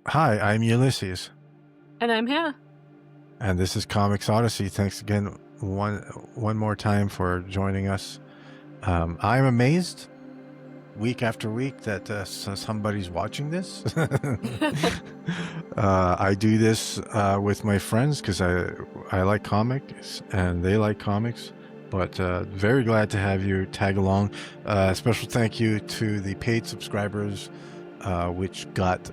Hi, I'm Ulysses, And I'm Hannah. and this is Comics Odyssey. Thanks again one more time for joining us. I'm amazed week after week that somebody's watching this. I do this with my friends because I like comics and they like comics. But very glad to have you tag along. Special thank you to the paid subscribers, which got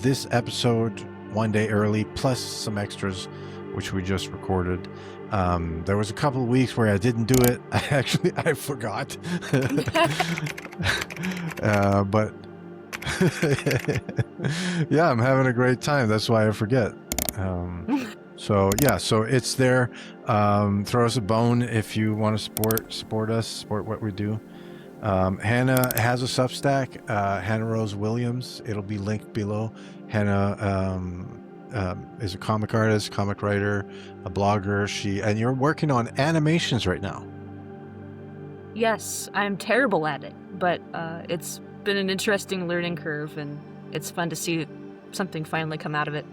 this episode one day early, plus some extras, which we just recorded. There was a couple of weeks where I didn't do it. I forgot. But yeah, I'm having a great time. That's why I forget. So it's there. Throw us a bone if you want to support us, support what we do. Hannah has a Substack, Hannah Rose Williams. It'll be linked below. Hannah is a comic artist, comic writer, a blogger. And you're working on animations right now. Yes, I'm terrible at it, but it's been an interesting learning curve, and it's fun to see something finally come out of it.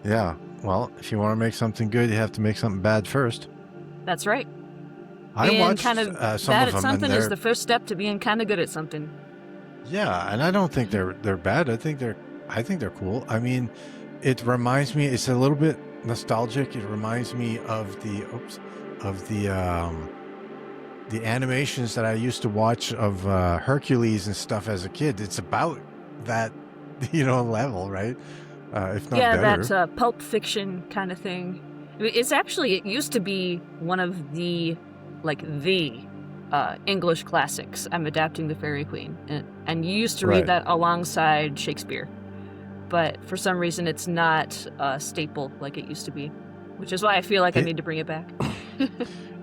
Yeah, well, if you want to make something good, you have to make something bad first. That's right. I watched kind of some bad of them, at something and is the first step to being kind of good at something. Yeah, and I don't think they're bad. I think they're cool. I mean, it reminds me. It's a little bit nostalgic. It reminds me of the animations that I used to watch of Hercules and stuff as a kid. It's about that level, right? If not yeah, better. that Pulp Fiction kind of thing. I mean, it used to be one of the English classics. I'm adapting The Fairy Queen, and you used to read that alongside Shakespeare, but for some reason it's not a staple like it used to be, which is why I feel like I need to bring it back.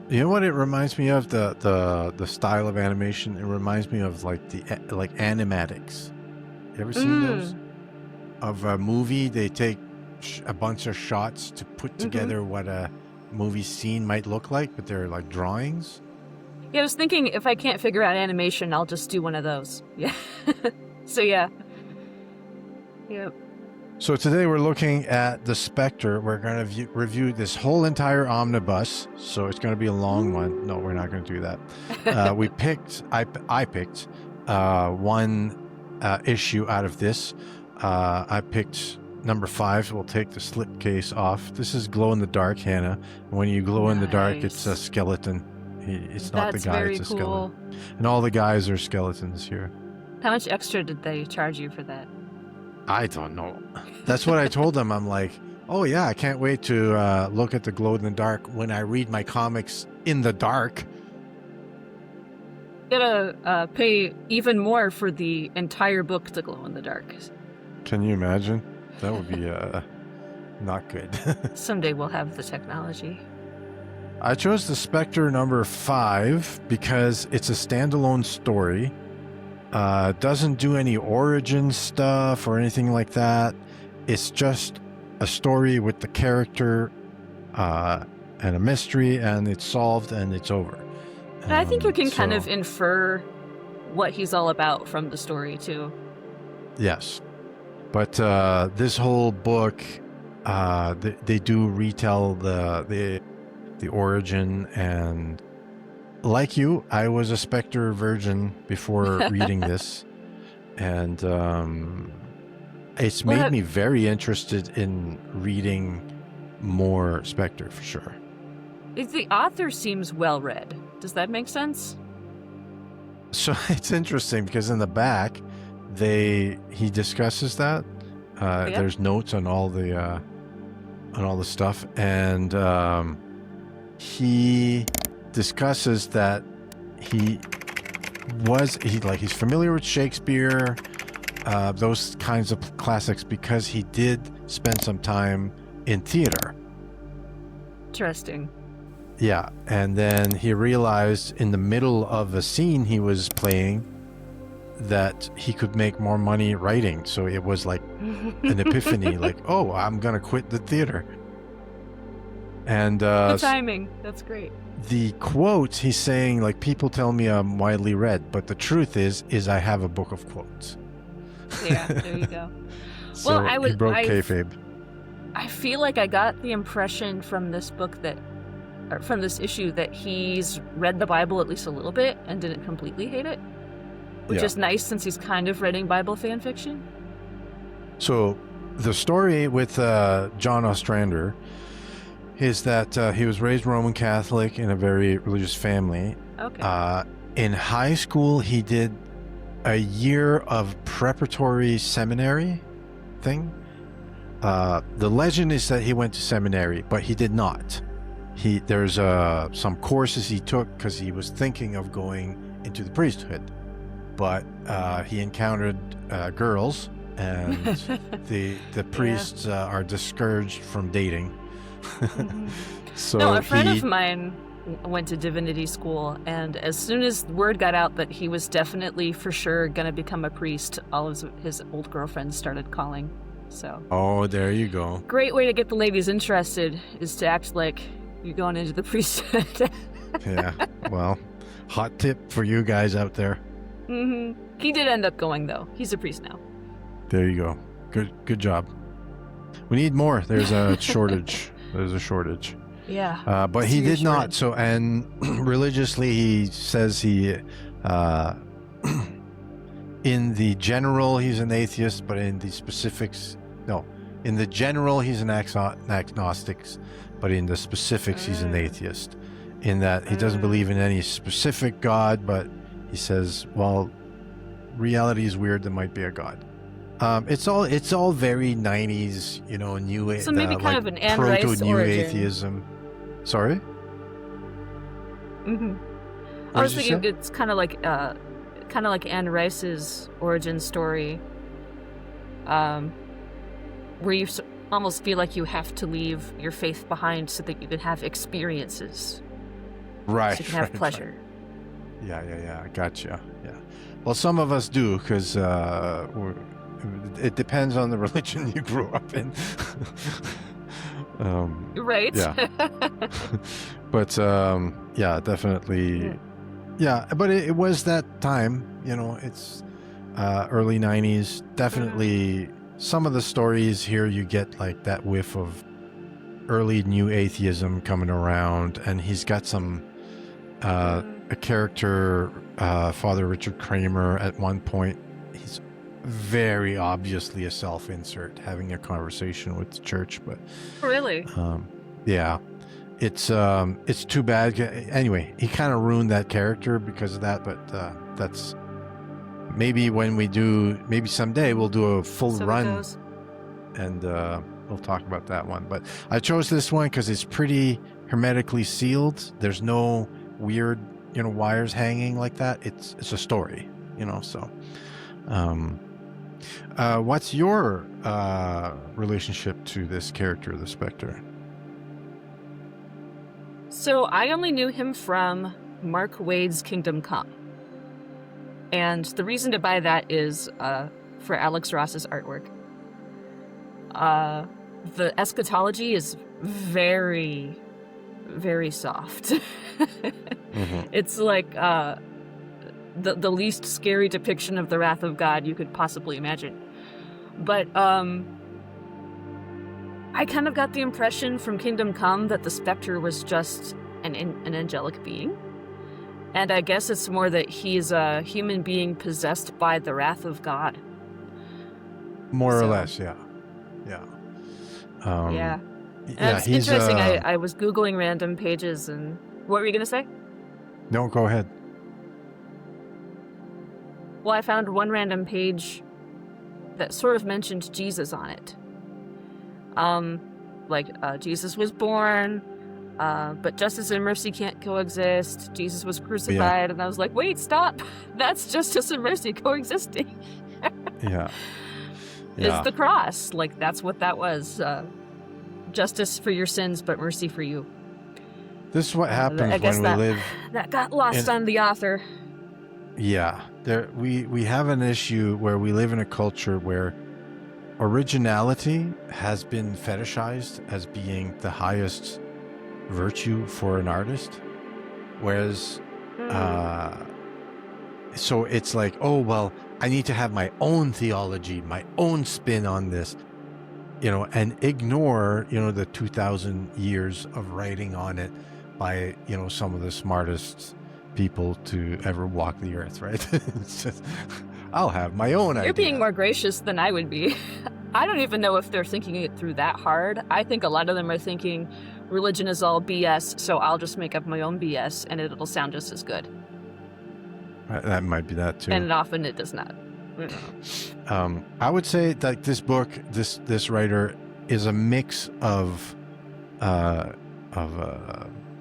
You know what it reminds me of? The style of animation. It reminds me of like animatics. You ever seen those? Of a movie, they take a bunch of shots to put together what a movie scene might look like, but they're like drawings. Yeah, I was thinking if I can't figure out animation, I'll just do one of those. Yeah. So yeah. Yep. So today we're looking at the Spectre. We're going to review this whole entire omnibus. So it's going to be a long one. No, we're not going to do that. I picked one issue out of this. I picked number 5. We'll take the slipcase off. This is glow in the dark, Hannah. When you glow in the dark, it's a skeleton. It's not the guy, it's a skeleton. And all the guys are skeletons here. How much extra did they charge you for that? I don't know. That's what I told them. I'm like, oh yeah, I can't wait to look at the glow in the dark when I read my comics in the dark. You gotta pay even more for the entire book to glow in the dark. Can you imagine? That would be not good. Someday we'll have the technology. I chose the Spectre number 5 because it's a standalone story. Doesn't do any origin stuff or anything like that. It's just a story with the character and a mystery, and it's solved and it's over. I think you can kind of infer what he's all about from the story too. Yes. But this whole book, they do retell the origin, and like you, I was a Spectre virgin before reading this, and it's made me very interested in reading more Spectre for sure. The author seems well read. Does that make sense? So it's interesting because in the back, he discusses that. There's notes on all the stuff, and he discusses that he's familiar with Shakespeare, those kinds of classics, because he did spend some time in theater. Interesting. Yeah, and then he realized in the middle of a scene he was playing that he could make more money writing. So it was like an epiphany, like, oh, I'm going to quit the theater. And good timing. That's great. The quotes he's saying, like, people tell me I'm widely read, but the truth is I have a book of quotes. Yeah, there you go. So he broke kayfabe. I feel like I got the impression from this book that, or from this issue, that he's read the Bible at least a little bit and didn't completely hate it, which is nice since he's kind of writing Bible fan fiction. So the story with John Ostrander is that he was raised Roman Catholic in a very religious family. Okay. In high school, he did a year of preparatory seminary thing. The legend is that he went to seminary, but he did not. There's some courses he took because he was thinking of going into the priesthood, but he encountered girls, and the priests are discouraged from dating. Mm-hmm. So no, a friend of mine went to divinity school, and as soon as word got out that he was definitely for sure going to become a priest, all of his old girlfriends started calling. So. Oh, there you go. Great way to get the ladies interested is to act like you're going into the priesthood. Yeah, well, hot tip for you guys out there. Mm-hmm. He did end up going, though. He's a priest now. There you go. Good job. We need more. There's a shortage. There's a shortage. Yeah. But he did not. So, and religiously, he says he, in the general, he's an atheist, but in the specifics, no. In the general, he's an agnostic, but in the specifics, he's an atheist. In that he doesn't believe in any specific God, but he says, well, reality is weird. There might be a God. It's all very 90s, new So maybe kind of an Anne Rice proto-new origin. atheism. Sorry? Mm-hmm. I was thinking it's kind of like Anne Rice's origin story, where you almost feel like you have to leave your faith behind so that you can have experiences. Right. So you can have pleasure. Right. Yeah. Gotcha. Yeah. Well, some of us do, because it depends on the religion you grew up in. Right. Yeah. But yeah, definitely. Yeah, but it was that time. It's early 90s. Definitely, some of the stories here you get like that whiff of early new atheism coming around, and he's got some a character, Father Richard Kramer, at one point. He's very obviously a self-insert, having a conversation with the church, but really, yeah, it's too bad. Anyway, he kind of ruined that character because of that, but that's maybe maybe someday we'll do a full run, and we'll talk about that one. But I chose this one because it's pretty hermetically sealed. There's no weird wires hanging like that. It's a story, so what's your relationship to this character, the Spectre? So I only knew him from Mark Waid's Kingdom Come. And the reason to buy that is for Alex Ross's artwork. The eschatology is very, very soft. Mm-hmm. It's like the least scary depiction of the wrath of God you could possibly imagine. But I kind of got the impression from Kingdom Come that the Spectre was just an angelic being. And I guess it's more that he's a human being possessed by the wrath of God. More or less, yeah. Yeah. And it's interesting. I was Googling random pages, and what were you going to say? No, go ahead. Well, I found one random page that sort of mentioned Jesus on it. Jesus was born, but justice and mercy can't coexist. Jesus was crucified, and I was like, wait, stop. That's justice and mercy coexisting. Yeah. It's the cross. Like, that's what that was. Justice for your sins, but mercy for you. This is what happens when we live... That got lost on the author. Yeah. We have an issue where we live in a culture where originality has been fetishized as being the highest virtue for an artist, whereas so it's like, oh, well, I need to have my own theology, my own spin on this, and ignore, the 2,000 years of writing on it by, some of the smartest people to ever walk the earth, right? It's just, I'll have my own idea. You're being more gracious than I would be. I don't even know if they're thinking it through that hard. I think a lot of them are thinking religion is all BS, so I'll just make up my own BS and it'll sound just as good. That might be that too. And often it does not. I would say that this book, this writer, is a mix of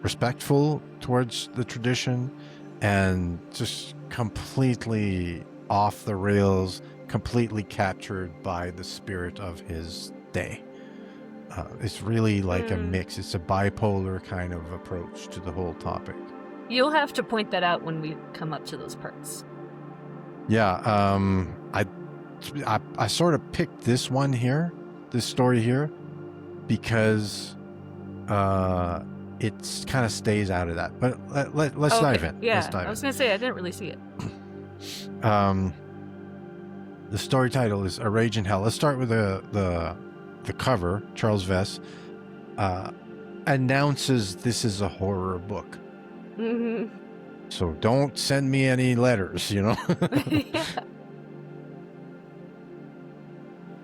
respectful towards the tradition and just completely off the rails, completely captured by the spirit of his day. It's really like a mix. It's a bipolar kind of approach to the whole topic. You'll have to point that out when we come up to those parts. Yeah, I sort of picked this story here, because it kind of stays out of that. But let's dive in. Yeah, let's dive I was going to say, I didn't really see it. The story title is A Rage in Hell. Let's start with the cover. Charles Vess announces this is a horror book. Mm-hmm. So don't send me any letters, Yeah.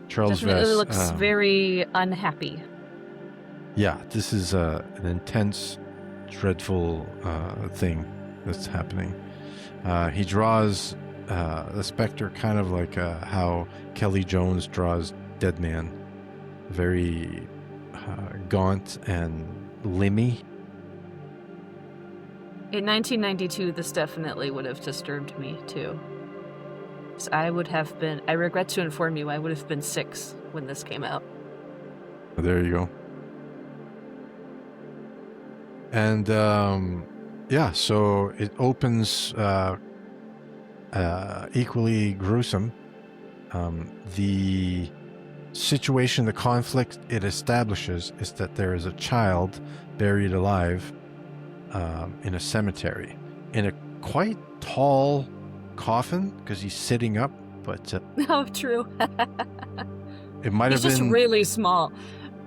Charles Definitely Vess looks very unhappy. Yeah, this is an intense, dreadful thing that's happening. He draws the Spectre kind of like how Kelly Jones draws Dead Man. Very gaunt and limby. In 1992, this definitely would have disturbed me, too. So I regret to inform you, I would have been 6 when this came out. There you go. And, so it opens equally gruesome. The situation, the conflict it establishes is that there is a child buried alive in a cemetery, in a quite tall coffin, because he's sitting up, but Oh, true. it might have He's just been really small.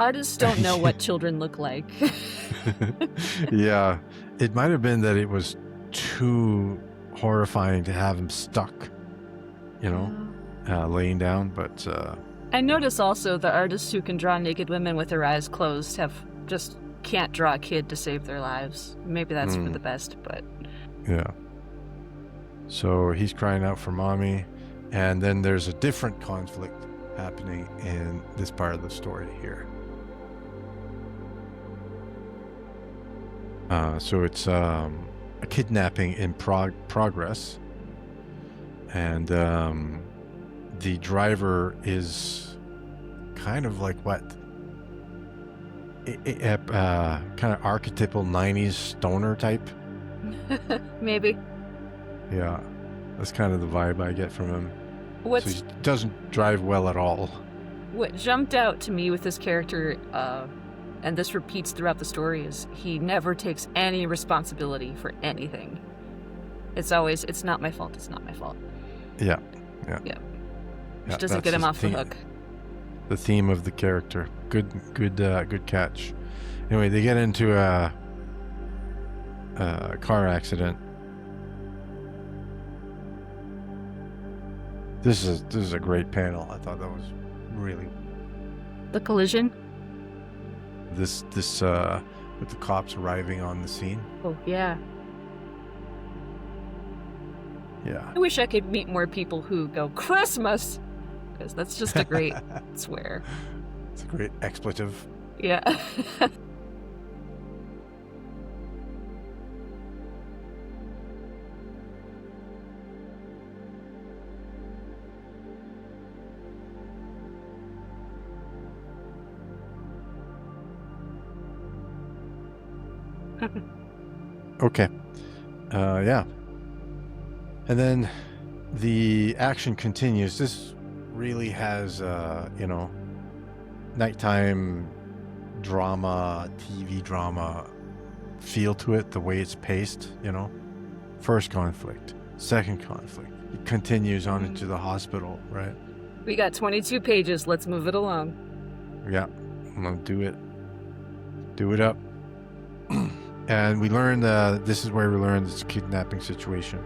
Artists don't know what children look like. Yeah, it might have been that it was too horrifying to have him stuck, laying down, but I notice also the artists who can draw naked women with their eyes closed can't draw a kid to save their lives. Maybe that's for the best, but... Yeah. So he's crying out for mommy, and then there's a different conflict happening in this part of the story here. So it's a kidnapping in progress, and the driver is kind of like what? Kind of archetypal 90s stoner type. Maybe. Yeah, that's kind of the vibe I get from him. So he doesn't drive well at all. What jumped out to me with this character, and this repeats throughout the story, is he never takes any responsibility for anything. It's always, it's not my fault, it's not my fault. Yeah. Which doesn't get him off the hook. The theme of the character. Good catch. Anyway, they get into a car accident. This is a great panel. I thought that was really... The collision? This with the cops arriving on the scene. Oh, yeah. Yeah. I wish I could meet more people who go, Christmas! Because that's just a great swear. It's a great expletive. Yeah. Okay. Yeah. And then the action continues. This really has, nighttime drama, TV drama feel to it, the way it's paced, First conflict. Second conflict. He continues on into the hospital, right? We got 22 pages. Let's move it along. Yeah, I'm gonna do it. Do it up. And we learn this is where we learn this kidnapping situation.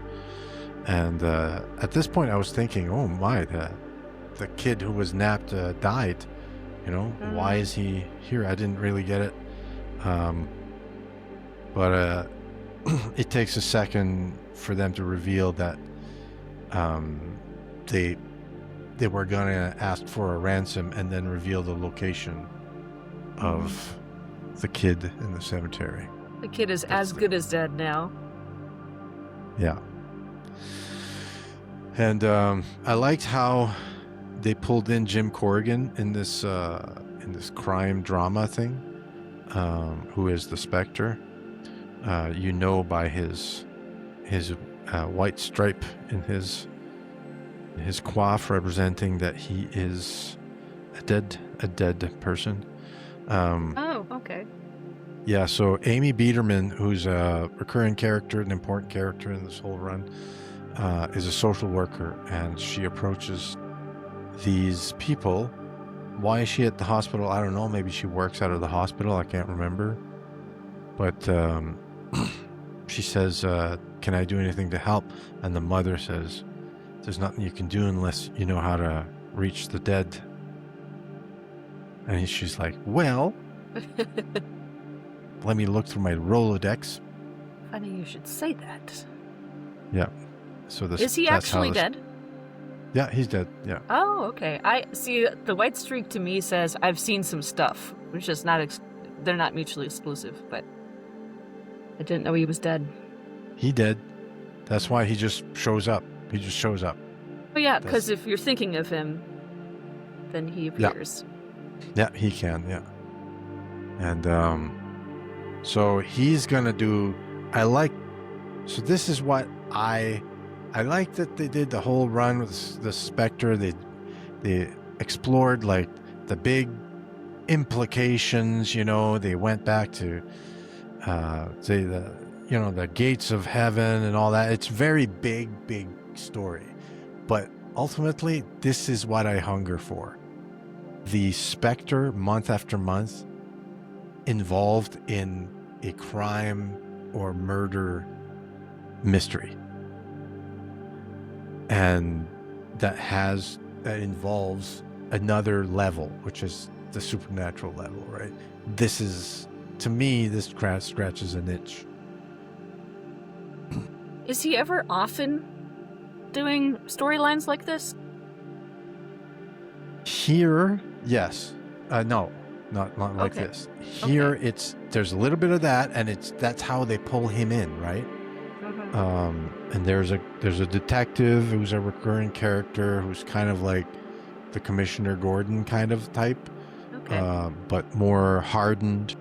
And at this point, I was thinking, oh my, the kid who was napped died. You know, why is he here? I didn't really get it. But it takes a second for them to reveal that they were gonna ask for a ransom and then reveal the location of the kid in the cemetery. The kid is as good as dead now. Yeah. And I liked how they pulled in Jim Corrigan in this crime drama thing, who is the Spectre. You know by his white stripe in his coif, representing that he is a dead person. Oh, okay. Yeah, so Amy Biederman, who's a recurring character, an important character in this whole run, is a social worker, and she approaches these people. Why is she at the hospital? I don't know. Maybe she works out of the hospital. I can't remember. But she says, can I do anything to help? And the mother says, there's nothing you can do unless you know how to reach the dead. And she's like, well, let me look through my Rolodex. Funny you should say that. Yeah. So this is he actually dead? Yeah, he's dead. Yeah. Oh, okay. I see. The white streak to me says I've seen some stuff, which is not. They're not mutually exclusive, but I didn't know he was dead. He did. That's why he just shows up. He just shows up. Oh yeah, because if you're thinking of him, then he appears. Yeah, he can. Yeah. And so he's gonna do. So this is what I like that they did the whole run with the Spectre. They explored like the big implications. You know, they went back to say the gates of heaven and all that. It's very big story, but ultimately this is what I hunger for. The Spectre, month after month, involved in a crime or murder mystery, and that involves another level, which is the supernatural level, right? This is, to me, this scratches an itch. Is he ever often doing storylines like this? Here, yes. No, not like this. Here, there's a little bit of that, and that's how they pull him in, right? And there's a detective who's a recurring character who's kind of like the Commissioner Gordon kind of type, but more hardened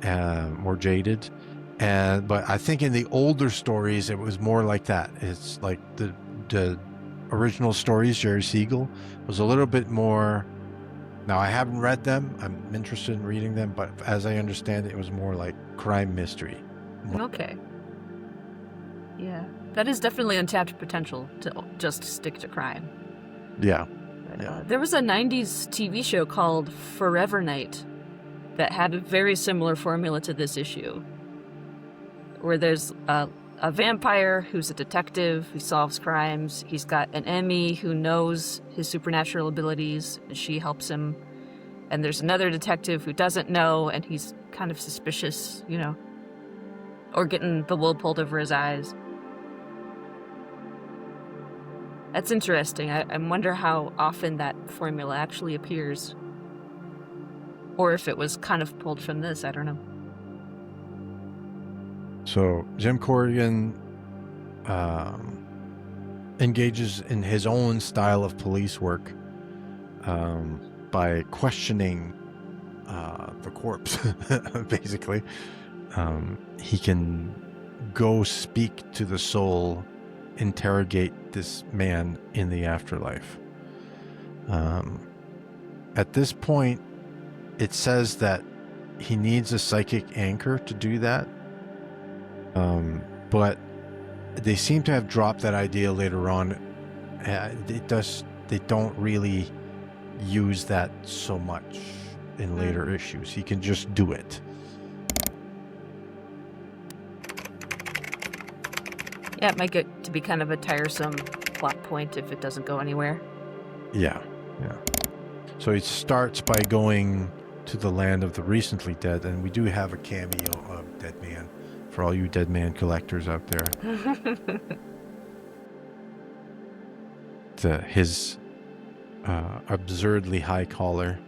and more jaded. But I think in the older stories it was more like that. It's like the original stories, Jerry Siegel, was a little bit more. Now I haven't read them. I'm interested in reading them, but as I understand it, it was more like crime mystery. Okay. Yeah, that is definitely untapped potential to just stick to crime. Yeah. But, there was a 90s TV show called Forever Night that had a very similar formula to this issue, where there's a vampire who's a detective who solves crimes. He's got an Emmy who knows his supernatural abilities, and she helps him. And there's another detective who doesn't know, and he's kind of suspicious, or getting the wool pulled over his eyes. That's interesting. I wonder how often that formula actually appears. Or if it was kind of pulled from this, I don't know. So Jim Corrigan engages in his own style of police work by questioning the corpse, basically. He can go speak to the soul, interrogate this man in the afterlife. At this point, it says that he needs a psychic anchor to do that. But they seem to have dropped that idea later on. They don't really use that so much in later issues. He can just do it. Yeah, it might get to be kind of a tiresome plot point if it doesn't go anywhere. Yeah. So it starts by going to the land of the recently dead, and we do have a cameo of Dead Man for all you Dead Man collectors out there. His absurdly high collar.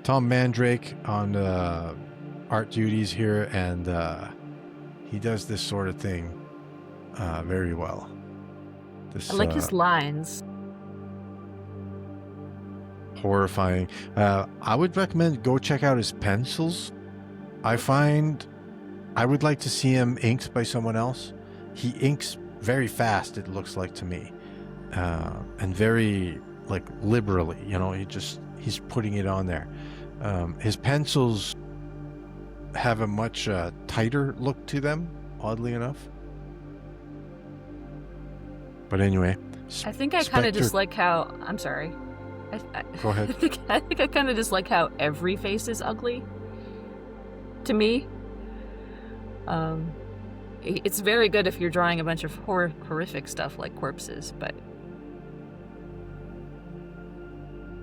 Tom Mandrake on art duties here, and he does this sort of thing very well. I like his lines. Horrifying. I would recommend go check out his pencils. I would like to see him inked by someone else. He inks very fast, it looks like to me, and very like liberally. He's putting it on there. His pencils have a much tighter look to them, oddly enough. But anyway, I think I kind of just like how. I'm sorry. Go ahead. I think I kind of just like how every face is ugly. To me, it's very good if you're drawing a bunch of horrific stuff like corpses, but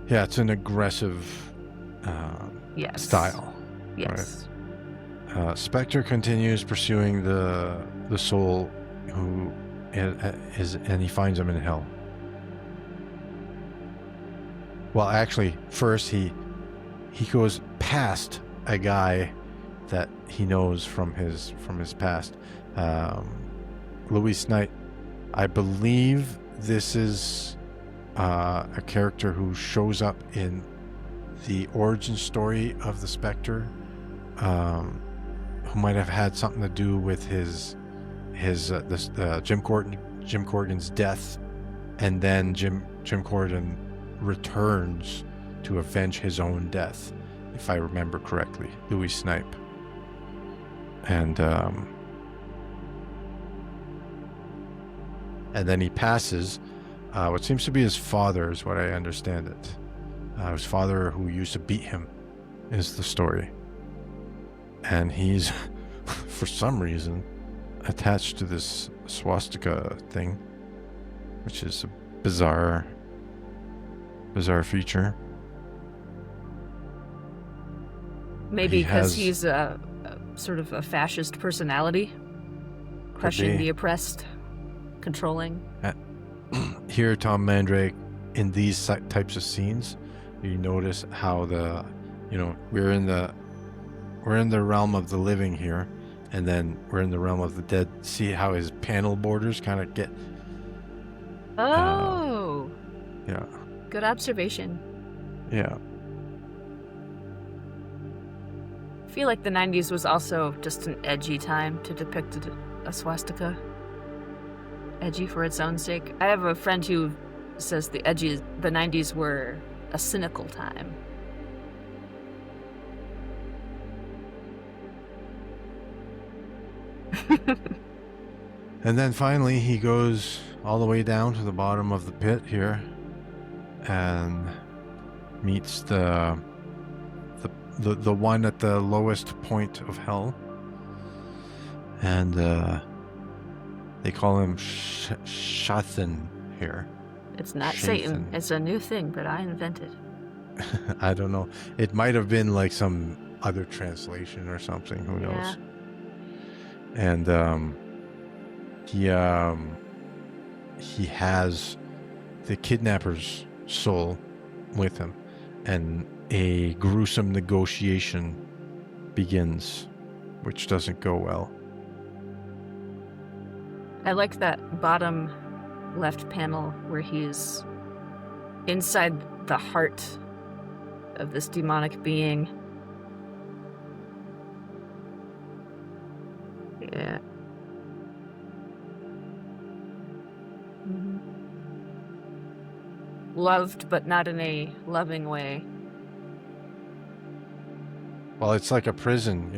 yeah, it's an aggressive style. Yes. Right? Spectre continues pursuing the soul who is, and he finds him in hell. Well, actually, first he goes past a guy that he knows from his past. Louis Knight, I believe this is a character who shows up in the origin story of the Spectre, who might have had something to do with his Jim Corrigan's death, and then Jim Corrigan returns to avenge his own death, if I remember correctly. Louis Snipe. And then he passes what seems to be his father, is what I understand it. His father, who used to beat him, is the story. And he's, for some reason, attached to this swastika thing, which is a bizarre feature. Maybe because he's a sort of a fascist personality, crushing the oppressed, controlling. Here, Tom Mandrake, in these types of scenes, you notice how we're in the realm of the living here, and then we're in the realm of the dead. See how his panel borders kind of get. Oh. Yeah. Good observation. Yeah. I feel like the 90s was also just an edgy time to depict a swastika. Edgy for its own sake. I have a friend who says the 90s were a cynical time. And then finally he goes all the way down to the bottom of the pit here and meets the one at the lowest point of hell, and they call him Shathan here. It's not Satan. It's a new thing that I invented. I don't know. It might have been like some other translation or something. Who knows? And he has the kidnapper's soul with him, and a gruesome negotiation begins, which doesn't go well. I like that bottom left panel where he's inside the heart of this demonic being. Yeah. Mm-hmm. Loved, but not in a loving way. Well, it's like a prison,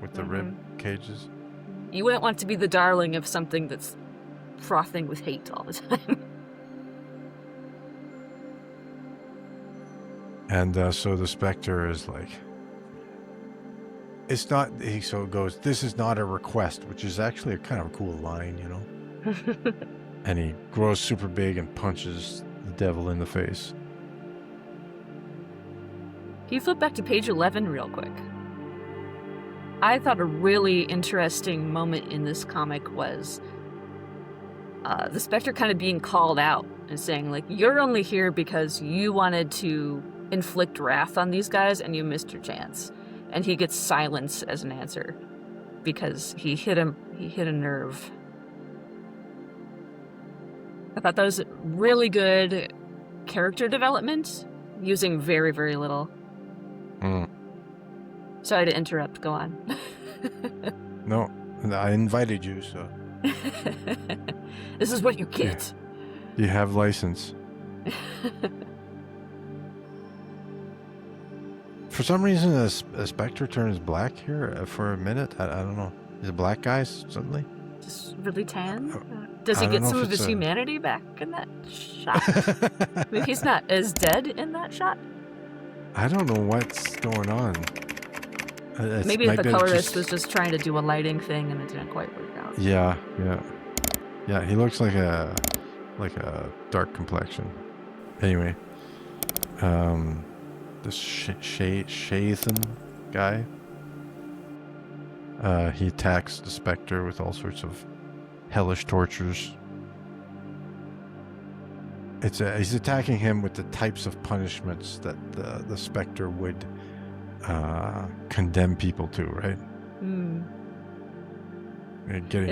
with the rib cages. You wouldn't want to be the darling of something that's frothing with hate all the time. And so the Spectre is like, it's not, so it goes, this is not a request, which is actually a kind of cool line, you know? And he grows super big and punches the devil in the face. Can you flip back to page 11 real quick? I thought a really interesting moment in this comic was the Spectre kind of being called out and saying, like, you're only here because you wanted to inflict wrath on these guys and you missed your chance. And he gets silence as an answer because he hit a nerve. I thought that was really good character development using very, very little. Sorry to interrupt. Go on. No, I invited you, so. This is what you get. Yeah. You have license. For some reason, a Spectre turns black here for a minute. I don't know. He's a black guy suddenly? Just really tan? Does he get some of his humanity back in that shot? I mean, he's not as dead in that shot. I don't know what's going on. Maybe the colorist was just trying to do a lighting thing and it didn't quite work out. Yeah. He looks like a dark complexion. Anyway, this Shathan guy, he attacks the Spectre with all sorts of hellish tortures. He's attacking him with the types of punishments that the Spectre would condemn people to, right?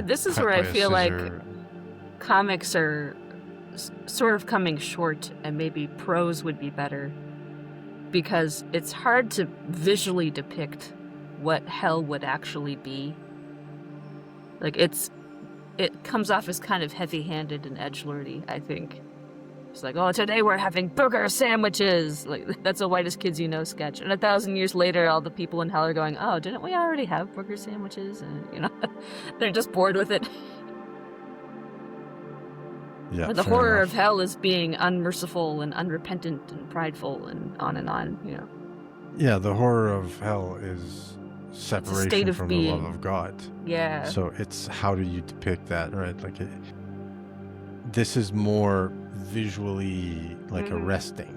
This is where I feel like comics are sort of coming short, and maybe prose would be better, because it's hard to visually depict what hell would actually be. Like, it comes off as kind of heavy-handed and edgelordy, I think. It's like, oh, today we're having burger sandwiches. Like, that's a Whitest Kids You Know sketch. And 1,000 years later, all the people in hell are going, oh, didn't we already have burger sandwiches? And, you know, they're just bored with it. Yeah, or the horror of hell is being unmerciful and unrepentant and prideful and on, you know. Yeah, the horror of hell is separation from the love of God. Yeah. So it's, how do you depict that, right? Like, this is more visually like arresting,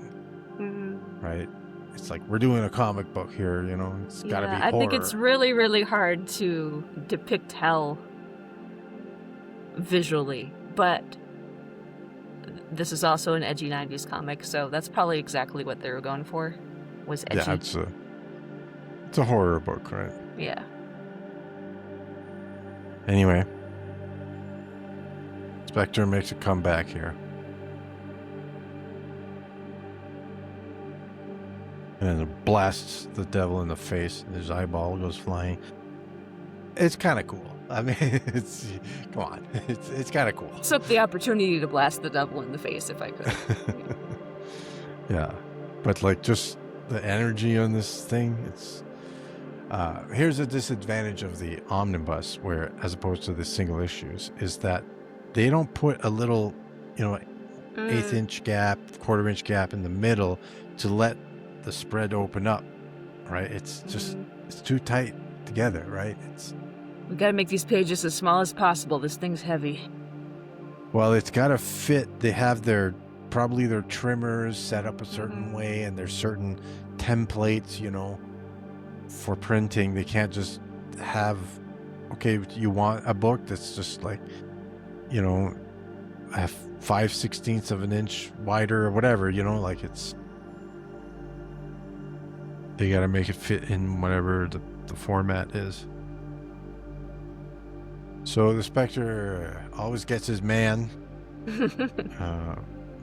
right? It's like, we're doing a comic book here, you know. It's got to be horror. I think it's really, really hard to depict hell visually, but this is also an edgy 90s comic, so that's probably exactly what they were going for, was edgy. Yeah, it's a horror book, right? Yeah. Anyway, Spectre makes a comeback here. And then it blasts the devil in the face, and his eyeball goes flying. It's kind of cool. I mean, come on, it's kind of cool. Took the opportunity to blast the devil in the face if I could. Yeah, but like, just the energy on this thing, it's here's a disadvantage of the omnibus, where, as opposed to the single issues, is that they don't put a little, you know, 1/8 inch gap, 1/4 inch gap in the middle to let the spread open up, right? It's just it's too tight together, right? We gotta make these pages as small as possible. This thing's heavy. Well, it's gotta fit. They have probably their trimmers set up a certain way, and there's certain templates, you know, for printing. They can't just have, okay, you want a book that's just like, you know, 5/16 of an inch wider or whatever, you know, like, they gotta make it fit in whatever the format is. So the Spectre always gets his man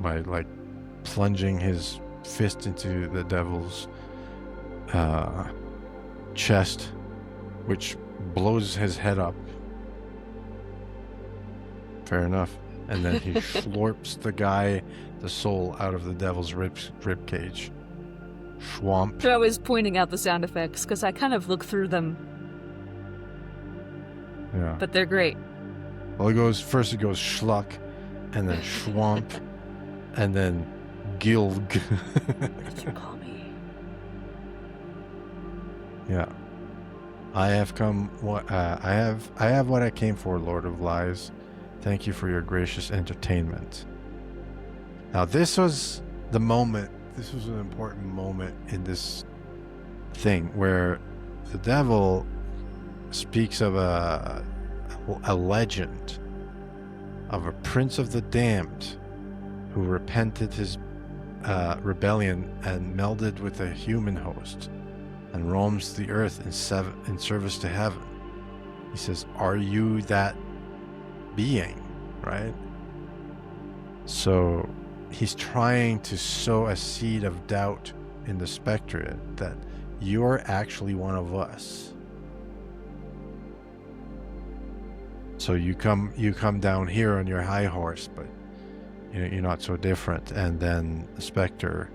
by, like, plunging his fist into the devil's chest, which blows his head up. Fair enough. And then he slurps the soul out of the devil's rib cage. Schwamp. They're always pointing out the sound effects, because I kind of look through them. Yeah. But they're great. Well, it goes schluck, and then schwamp, and then gilg. What did you call me? Yeah. I have I have what I came for, Lord of Lies. Thank you for your gracious entertainment. Now, this was the moment. This was an important moment in this thing where the devil speaks of a legend of a prince of the damned who repented his rebellion and melded with a human host and roams the earth in service to heaven. He says, are you that being, right? So he's trying to sow a seed of doubt in the Spectre that you're actually one of us. So you come down here on your high horse, but you're not so different. And then the Spectre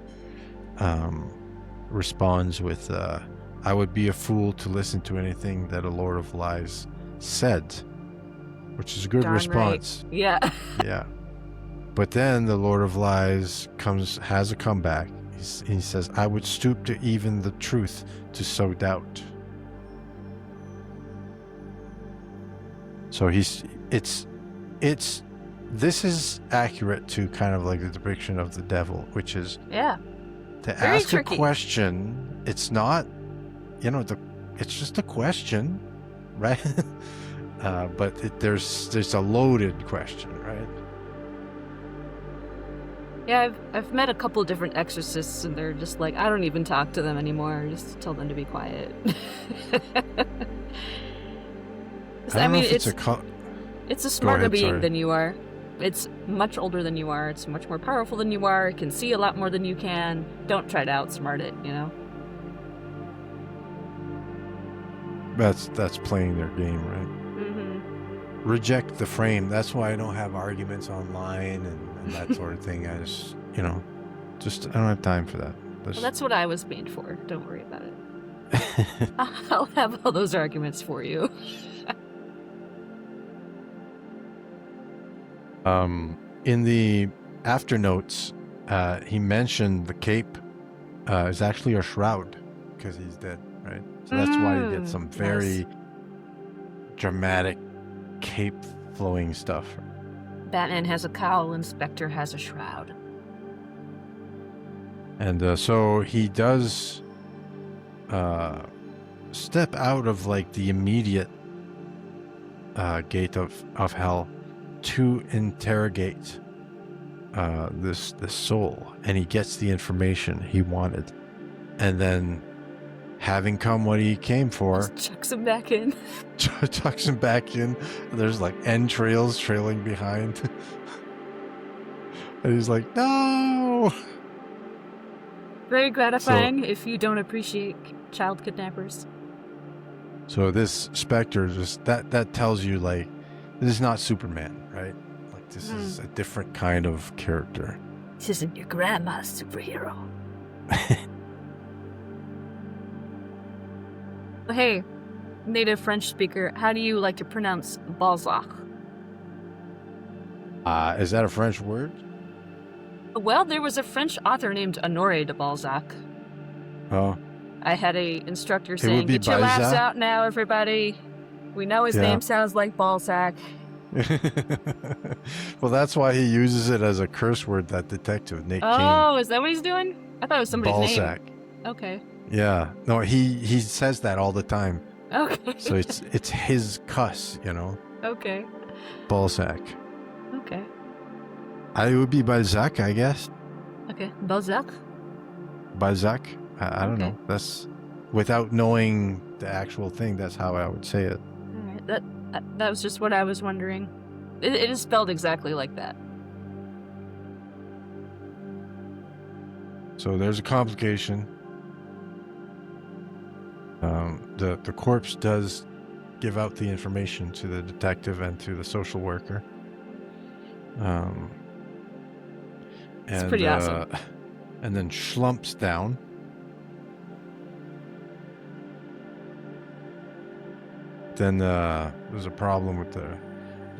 responds with, I would be a fool to listen to anything that a Lord of Lies said, which is a good Darn response. Right. Yeah. Yeah. But then the Lord of Lies has a comeback. He says, I would stoop to even the truth to sow doubt. So this is accurate to kind of like the depiction of the devil, which is to Very ask tricky. a question. It's not, it's just a question, right? But there's a loaded question, right? Yeah, I've met a couple of different exorcists, and they're just like, I don't even talk to them anymore. I just tell them to be quiet. I mean, it's a smarter being than you are. It's much older than you are. It's much more powerful than you are. It can see a lot more than you can. Don't try to outsmart it, That's playing their game, right? Mm-hmm. Reject the frame. That's why I don't have arguments online and that sort of thing. I just, I don't have time for that. Well, that's what I was made for. Don't worry about it. I'll have all those arguments for you. In the after notes, he mentioned the cape is actually a shroud because he's dead, right? So that's why you get some very dramatic cape flowing stuff. Batman has a cowl and Spectre has a shroud. And so he does step out of like the immediate gate of hell to interrogate this soul, and he gets the information he wanted, and then having come what he came for, just chucks him back in. Chucks him back in. There's like entrails trailing behind. And he's like, no. Very gratifying if you don't appreciate child kidnappers. So this Spectre just that tells you like this is not Superman, right? Like this is a different kind of character. This isn't your grandma's superhero. Hey, native French speaker, how do you like to pronounce Balzac? Is that a French word? Well, there was a French author named Honoré de Balzac. Oh. I had a instructor saying, get your laughs out now, everybody. We know his name sounds like Balzac. Well, that's why he uses it as a curse word, that detective, Nick King. Oh, is that what he's doing? I thought it was somebody's Balzac. name. Okay. Yeah. No, he says that all the time. Okay. So it's his cuss, Okay. Balzac. Okay. It would be Balzac, I guess. Okay. Balzac? Balzac? I don't know. That's without knowing the actual thing. That's how I would say it. All right. That was just what I was wondering. It is spelled exactly like that. So there's a complication. The corpse does give out the information to the detective and to the social worker. It's pretty awesome. And then slumps down. then there's a problem with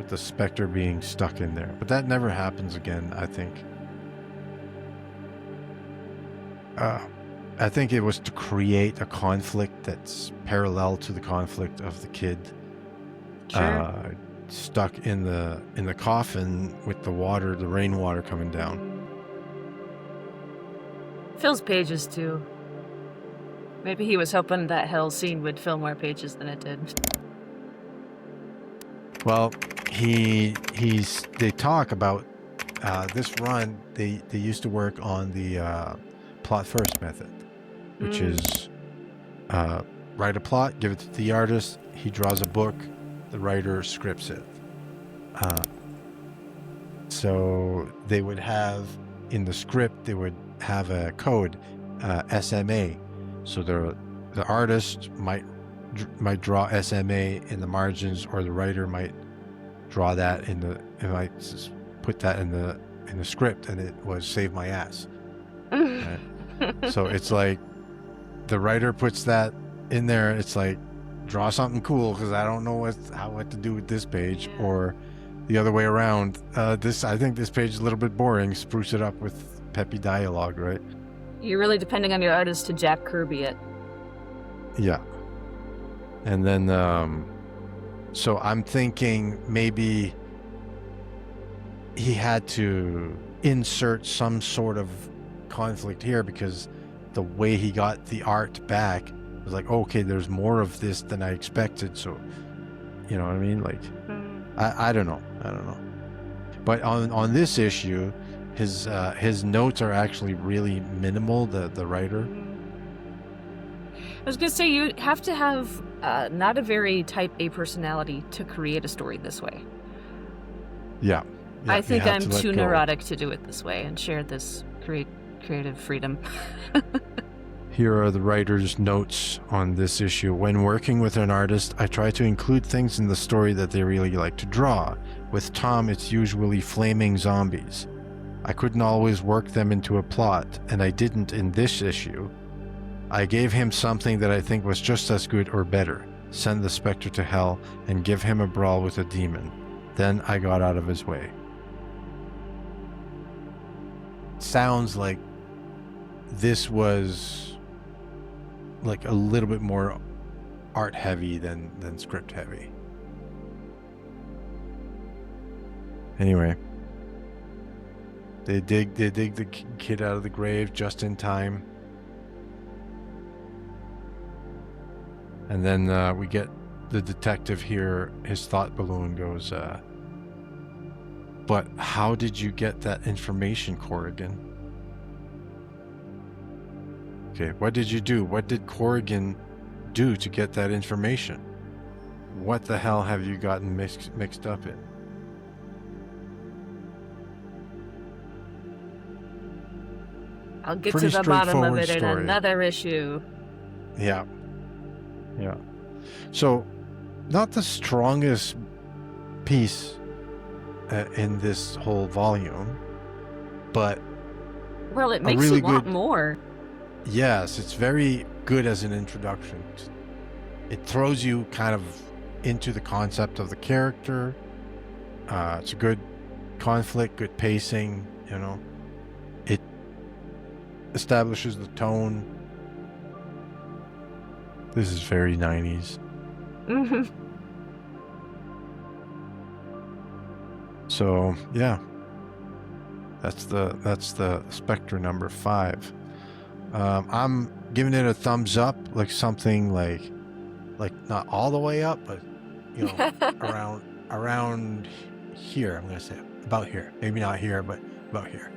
the Spectre being stuck in there. But that never happens again, I think. I think it was to create a conflict that's parallel to the conflict of the kid stuck in the coffin with the rainwater coming down. Fills pages too. Maybe he was hoping that hell scene would fill more pages than it did. Well, they talk about this run. They used to work on the plot first method, which is write a plot, give it to the artist, he draws a book, the writer scripts it. So they would have in the script, they would have a code, SMA. So the artist might draw SMA in the margins, or the writer might draw that might put that in the script, and it was save my ass. Right? So it's like the writer puts that in there. It's like, draw something cool because I don't know what to do with this page, or the other way around. I think this page is a little bit boring. Spruce it up with peppy dialogue, right? You're really depending on your artist to Jack Kirby it. Yeah. And then, so I'm thinking maybe he had to insert some sort of conflict here, because the way he got the art back was like, okay, there's more of this than I expected. So, you know what I mean? Like, I don't know. But on this issue, his notes are actually really minimal, the writer. I was going to say, you have to have not a very type A personality to create a story this way. Yeah. I think I'm too neurotic to do it this way and share this creative freedom. Here are the writer's notes on this issue. When working with an artist, I try to include things in the story that they really like to draw. With Tom, it's usually flaming zombies. I couldn't always work them into a plot, and I didn't in this issue. I gave him something that I think was just as good or better. Send the Spectre to hell and give him a brawl with a demon. Then I got out of his way. Sounds like this was like a little bit more art heavy than script heavy. Anyway, they dig the kid out of the grave just in time. And then we get the detective here. His thought balloon goes, but how did you get that information, Corrigan? Okay, what did you do? What did Corrigan do to get that information? What the hell have you gotten mixed up in? I'll get to the bottom of it in another issue. Yeah. Yeah. So, not the strongest piece in this whole volume, but well, it makes really you want more. Yes, it's very good as an introduction. It throws you kind of into the concept of the character. It's a good conflict, good pacing, you know. It establishes the tone. This is very 90s. Mm-hmm. So, yeah. That's the Spectre number 5. I'm giving it a thumbs up, like something like not all the way up, but you know, around here. I'm gonna say about here. Maybe not here, but about here.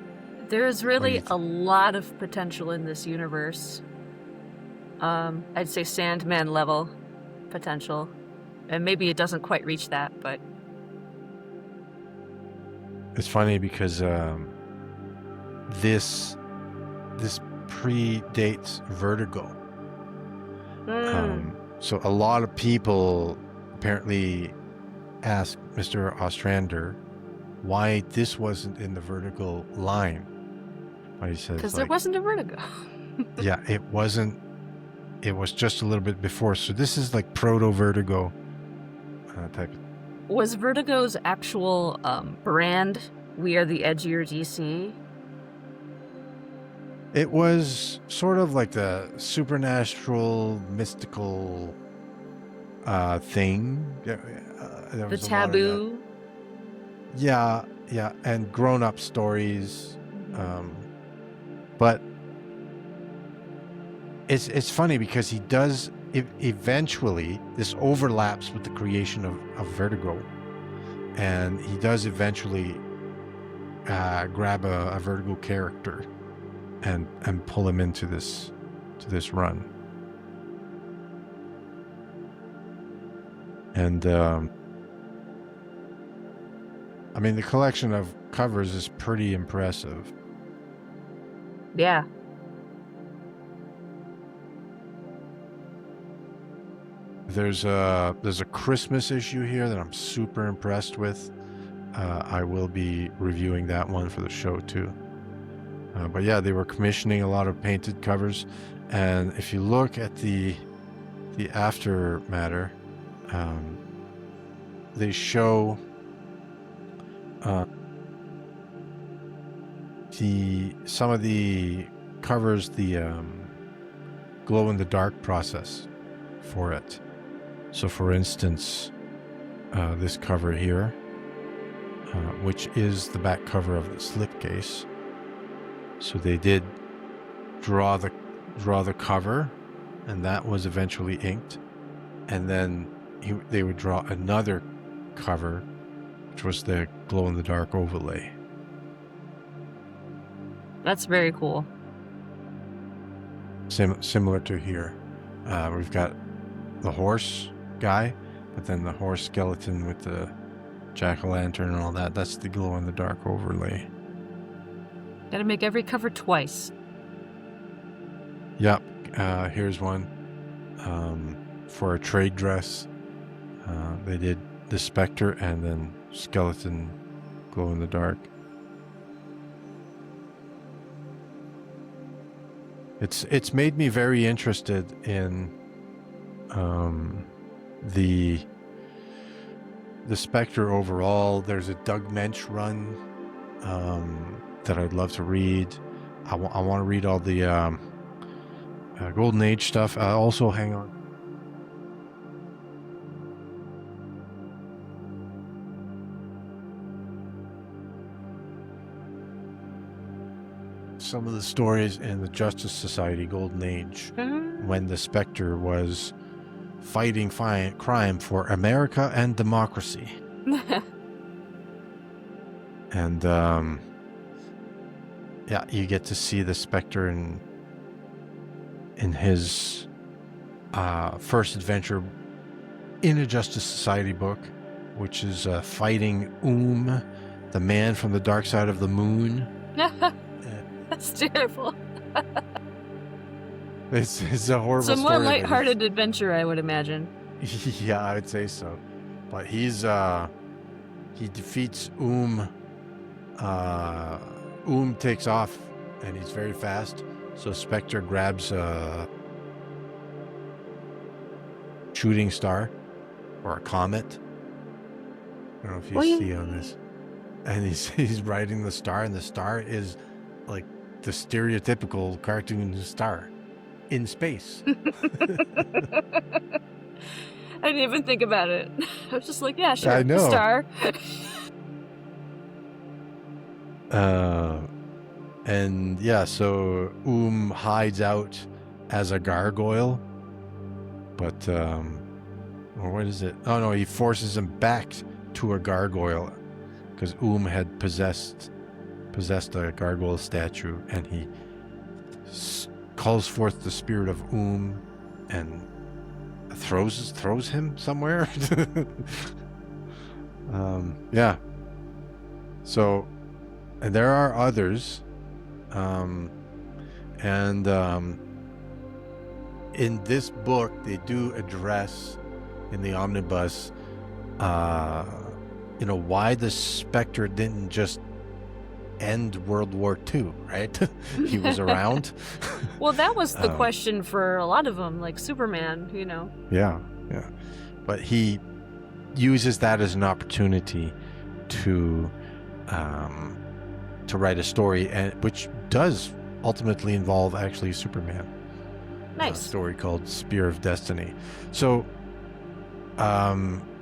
There's really a lot of potential in this universe. I'd say Sandman level potential, and maybe it doesn't quite reach that, but it's funny because this predates Vertigo. So a lot of people apparently asked Mr. Ostrander why this wasn't in the Vertigo line. He says, because there wasn't a Vertigo. Yeah, it wasn't. It was just a little bit before. So this is like proto Vertigo. type. Was Vertigo's actual brand "We Are the Edgier DC"? It was sort of like the supernatural, mystical thing. There The was a lot of that. taboo. Yeah, and grown-up stories. But it's funny because he does eventually. This overlaps with the creation of Vertigo, and he does eventually grab a Vertigo character and pull him into this run. And I mean, the collection of covers is pretty impressive. Yeah. There's a Christmas issue here that I'm super impressed with. I will be reviewing that one for the show too. But yeah, they were commissioning a lot of painted covers, and if you look at the aftermatter, they show some of the covers, the glow in the dark process for it. So for instance, this cover here, which is the back cover of the slipcase. So they did draw the cover, and that was eventually inked, and then they would draw another cover, which was the glow in the dark overlay. That's very cool. Similar to here, we've got the horse guy, but then the horse skeleton with the jack-o'-lantern and all that. That's the glow in the dark overlay. Gotta make every cover twice. Yep. Here's one for a trade dress. They did the Spectre and then skeleton glow in the dark. It's made me very interested in the Spectre overall. There's a Doug Mensch run that I'd love to read. I want to read all the Golden Age stuff. Also, hang on. Some of the stories in the Justice Society Golden Age, when the Spectre was fighting crime for America and democracy. And yeah, you get to see the Spectre in his first adventure in a Justice Society book, which is fighting the man from the dark side of the moon. That's terrible. It's a horrible story. It's a more lighthearted adventure, I would imagine. Yeah, I would say so. But he defeats takes off, and he's very fast. So Spectre grabs a shooting star or a comet. I don't know if you see on this. And he's riding the star, and the star is like the stereotypical cartoon star in space. I didn't even think about it. I was just like, yeah, sure, I know. Star. And yeah, so hides out as a gargoyle, but or what is it? Oh no, he forces him back to a gargoyle because had possessed a gargoyle statue, and he calls forth the spirit of and throws him somewhere. Yeah. So, and there are others, and in this book they do address in the omnibus, why the Spectre didn't just end World War II, right? He was around. Well, that was the question for a lot of them, like Superman, Yeah. But he uses that as an opportunity to write a story, which does ultimately involve actually Superman. Nice. A story called Spear of Destiny. So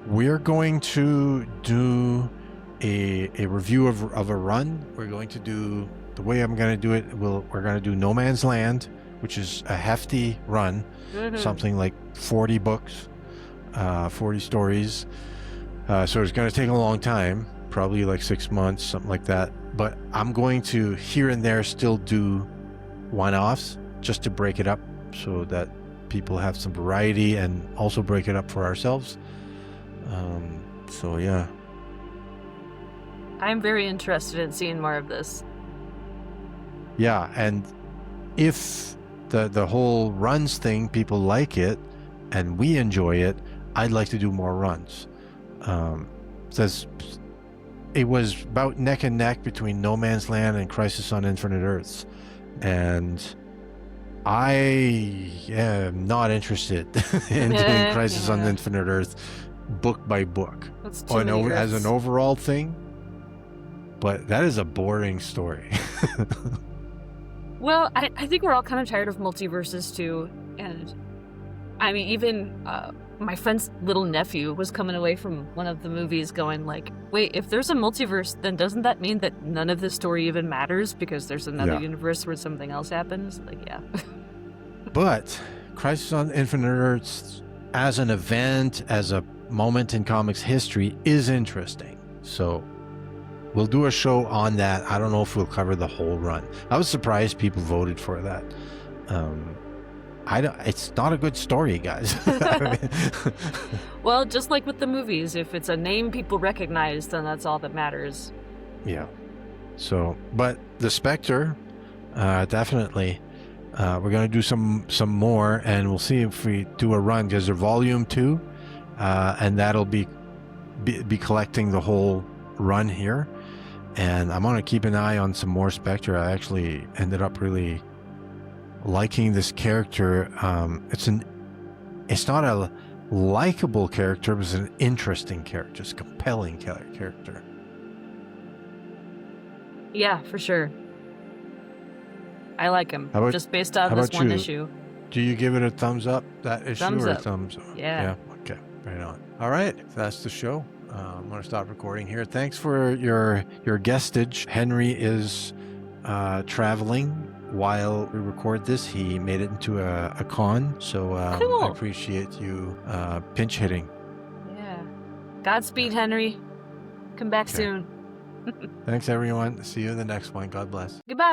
we're going to do a review of a run. We're going to do, the way I'm going to do it, we're going to do No Man's Land, which is a hefty run, something like 40 books, 40 stories. So it's going to take a long time, probably like 6 months, something like that. But I'm going to here and there still do one-offs just to break it up so that people have some variety and also break it up for ourselves. So yeah. I'm very interested in seeing more of this. Yeah, and if the whole runs thing, people like it and we enjoy it, I'd like to do more runs. Says it was about neck and neck between No Man's Land and Crisis on Infinite Earths, and I am not interested in doing Crisis on Infinite Earth book by book. That's too many as an overall thing, but that is a boring story. Well, I think we're all kind of tired of multiverses too, and I mean, even my friend's little nephew was coming away from one of the movies going like, wait, if there's a multiverse, then doesn't that mean that none of this story even matters because there's another universe where something else happens? Like, yeah. But Crisis on Infinite Earths as an event, as a moment in comics history, is interesting. So we'll do a show on that. I don't know if we'll cover the whole run. I was surprised people voted for that. It's not a good story, guys. Well, just like with the movies, if it's a name people recognize, then that's all that matters. Yeah. So, but the Spectre, definitely. We're going to do some more, and we'll see if we do a run, because they're volume 2, and that'll be collecting the whole run here. And I'm going to keep an eye on some more Spectre. I actually ended up really liking this character. It's not a likable character, but it's an interesting character. It's a compelling character. Yeah, for sure. I like him, just based on this one issue. Do you give it a thumbs up, that issue, thumbs or up. Thumbs up? Yeah. Okay, right on. All right, that's the show. I'm going to stop recording here. Thanks for your guestage. Henry is traveling while we record this. He made it into a con, so cool. I appreciate you pinch hitting. Yeah. Godspeed, Henry. Come back soon. Thanks, everyone. See you in the next one. God bless. Goodbye.